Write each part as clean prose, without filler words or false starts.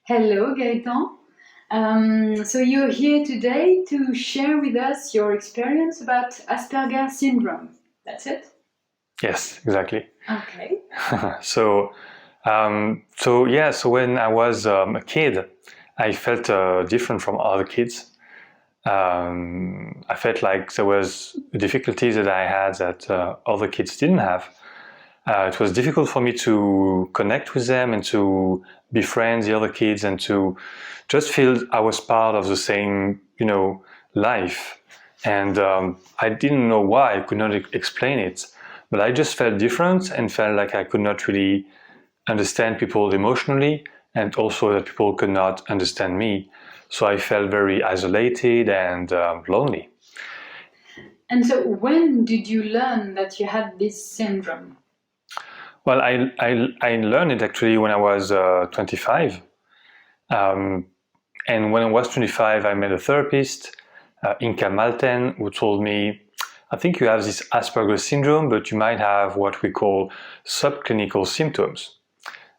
Hello, Gaetan. So you're here today to share with us your experience about Asperger syndrome. That's it? Yes, exactly. Okay. So when I was a kid, I felt different from other kids. I felt like there was difficulties that I had that other kids didn't have. It was difficult for me to connect with them and to befriend the other kids and to just feel I was part of the same, life. And I didn't know why. I could not explain it, but I just felt different and felt like I could not really understand people emotionally, and also that people could not understand me. So I felt very isolated and lonely. And so when did you learn that you had this syndrome? Well, I learned it actually when I was 25. And when I was 25, I met a therapist, Inka Malten, who told me, I think you have this Asperger syndrome, but you might have what we call subclinical symptoms.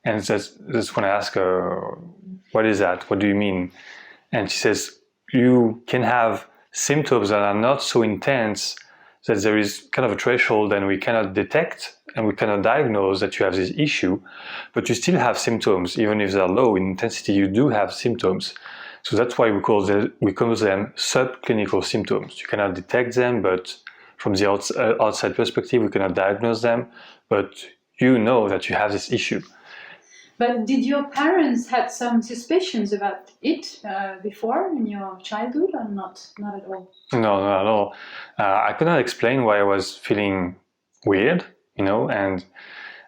And that's when I ask her, what is that? What do you mean? And she says, you can have symptoms that are not so intense that there is kind of a threshold and we cannot detect and we cannot diagnose that you have this issue, but you still have symptoms. Even if they're low in intensity, you do have symptoms. So that's why we call them subclinical symptoms. You cannot detect them, but from the outside perspective, we cannot diagnose them, but you know that you have this issue. But did your parents had some suspicions about it before in your childhood, or not? Not at all. No, not at all. I could not explain why I was feeling weird, and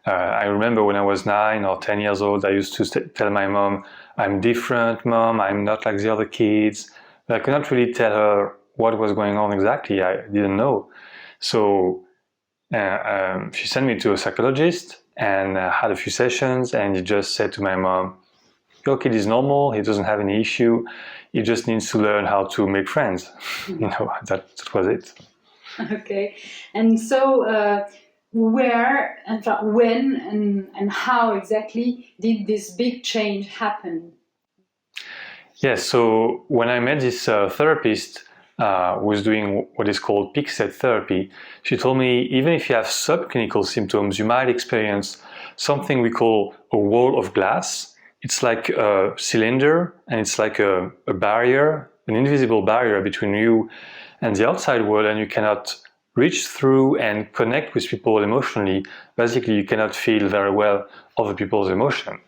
I remember when I was 9 or 10 years old, I used to tell my mom, I'm different, Mom, I'm not like the other kids. But I could not really tell her what was going on exactly. I didn't know. So she sent me to a psychologist and had a few sessions, and he just said to my mom, your kid is normal, he doesn't have any issue, he just needs to learn how to make friends. That was it. Okay. And so where and when and how exactly did this big change happen? Yes, so when I met this therapist who was doing what is called peak set therapy, she told me even if you have subclinical symptoms, you might experience something we call a wall of glass. It's like a cylinder, and it's like a barrier, an invisible barrier between you and the outside world, and you cannot reach through and connect with people emotionally. Basically, you cannot feel very well other people's emotion.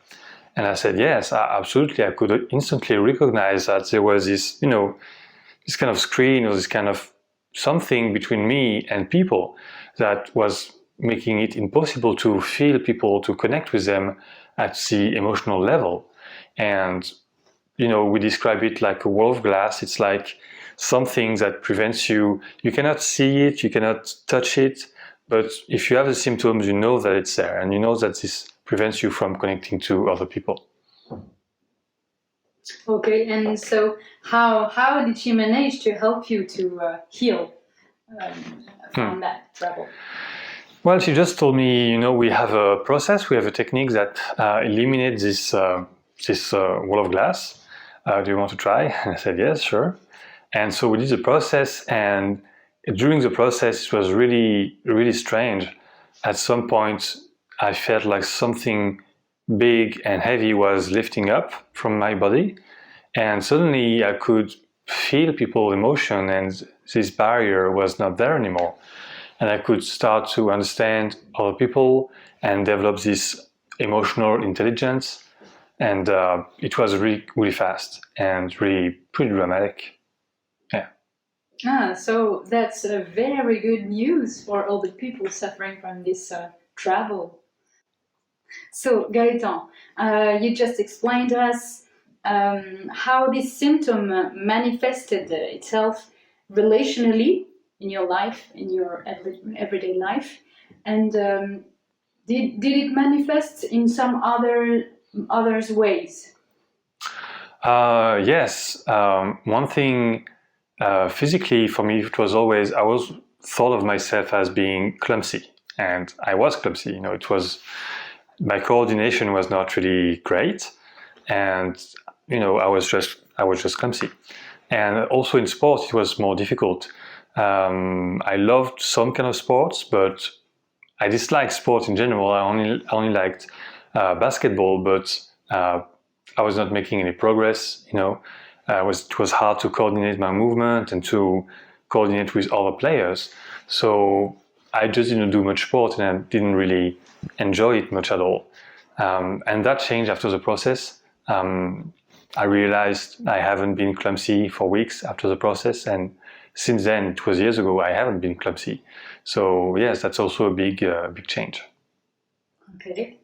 And I said, yes, absolutely. I could instantly recognize that there was this, this kind of screen or this kind of something between me and people that was making it impossible to feel people, to connect with them at the emotional level. And, we describe it like a wall of glass. It's like something that prevents you. You cannot see it, you cannot touch it, but if you have the symptoms, you know that it's there, and you know that this prevents you from connecting to other people. Okay, and so how did she manage to help you to heal from that trouble? Well, she just told me, we have a process, we have a technique that eliminates this wall of glass. Do you want to try? And I said, yes, sure. And so we did the process, and during the process, it was really, really strange. At some point, I felt like something big and heavy was lifting up from my body, and suddenly I could feel people's emotion, and this barrier was not there anymore. And I could start to understand other people and develop this emotional intelligence. And it was really, really fast and really pretty dramatic. Yeah. So that's very good news for all the people suffering from this trouble. So, Gaetan, you just explained to us how this symptom manifested itself relationally in your life, in your everyday life, and did it manifest in some others ways? Yes. One thing physically for me, it was always I was thought of myself as being clumsy, and I was clumsy. It was my coordination was not really great. and I was just clumsy. And also in sports, it was more difficult. I loved some kind of sports, but I disliked sports in general. I only liked basketball, but I was not making any progress. It was hard to coordinate my movement and to coordinate with other players. So I just didn't do much sport, and I didn't really enjoy it much at all. And that changed after the process. I realized I haven't been clumsy for weeks after the process, and since then, it was years ago, I haven't been clumsy. So yes, that's also a big change. Okay.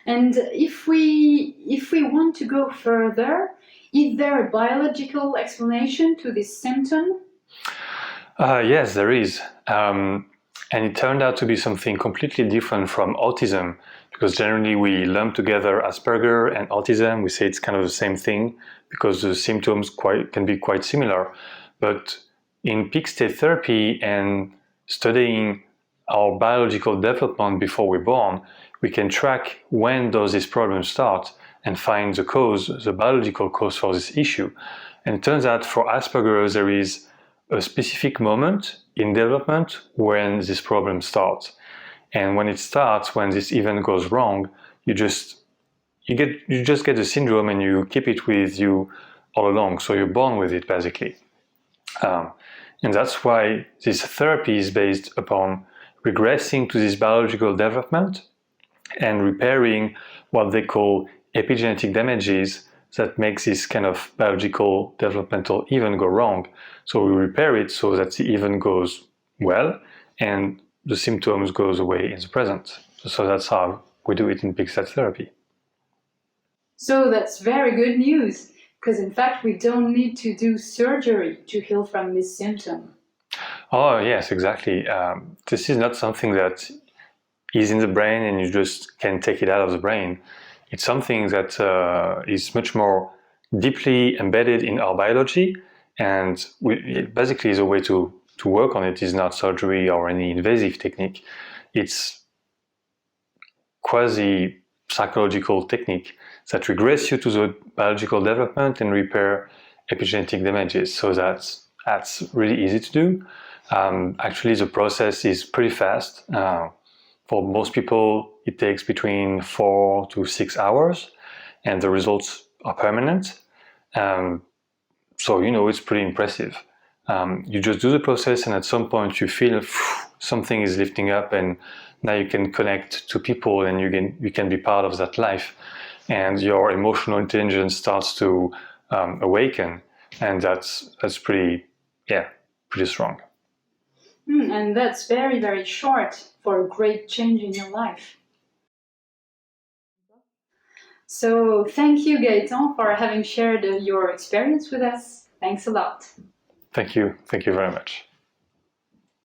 And if we want to go further, is there a biological explanation to this symptom? Yes, there is. And it turned out to be something completely different from autism, because generally we lump together Asperger and autism. We say it's kind of the same thing because the symptoms can be quite similar. But in peak state therapy and studying our biological development before we're born, we can track when does this problem start and find the cause, the biological cause for this issue. And it turns out for Asperger, there is a specific moment in development when this problem starts. And when it starts, when this event goes wrong, you just get the syndrome and you keep it with you all along. So you're born with it, basically. And that's why this therapy is based upon regressing to this biological development and repairing what they call epigenetic damages that makes this kind of biological developmental event go wrong. So we repair it so that the event goes well and the symptoms goes away in the present. So that's how we do it in peak state therapy. So that's very good news, because in fact we don't need to do surgery to heal from this symptom. Oh yes, exactly. This is not something that is in the brain and you just can take it out of the brain. It's something that is much more deeply embedded in our biology, and it basically is a way to work on it. Is not surgery or any invasive technique. It's quasi-psychological technique that regress you to the biological development and repair epigenetic damages. So that's really easy to do. Actually, the process is pretty fast. For most people, it takes between 4 to 6 hours, and the results are permanent. So, it's pretty impressive. You just do the process, and at some point you feel something is lifting up, and now you can connect to people, and you can be part of that life. And your emotional intelligence starts to awaken, and that's pretty strong. And that's very, very short for a great change in your life. So thank you, Gaetan, for having shared your experience with us. Thanks a lot. Thank you. Thank you very much.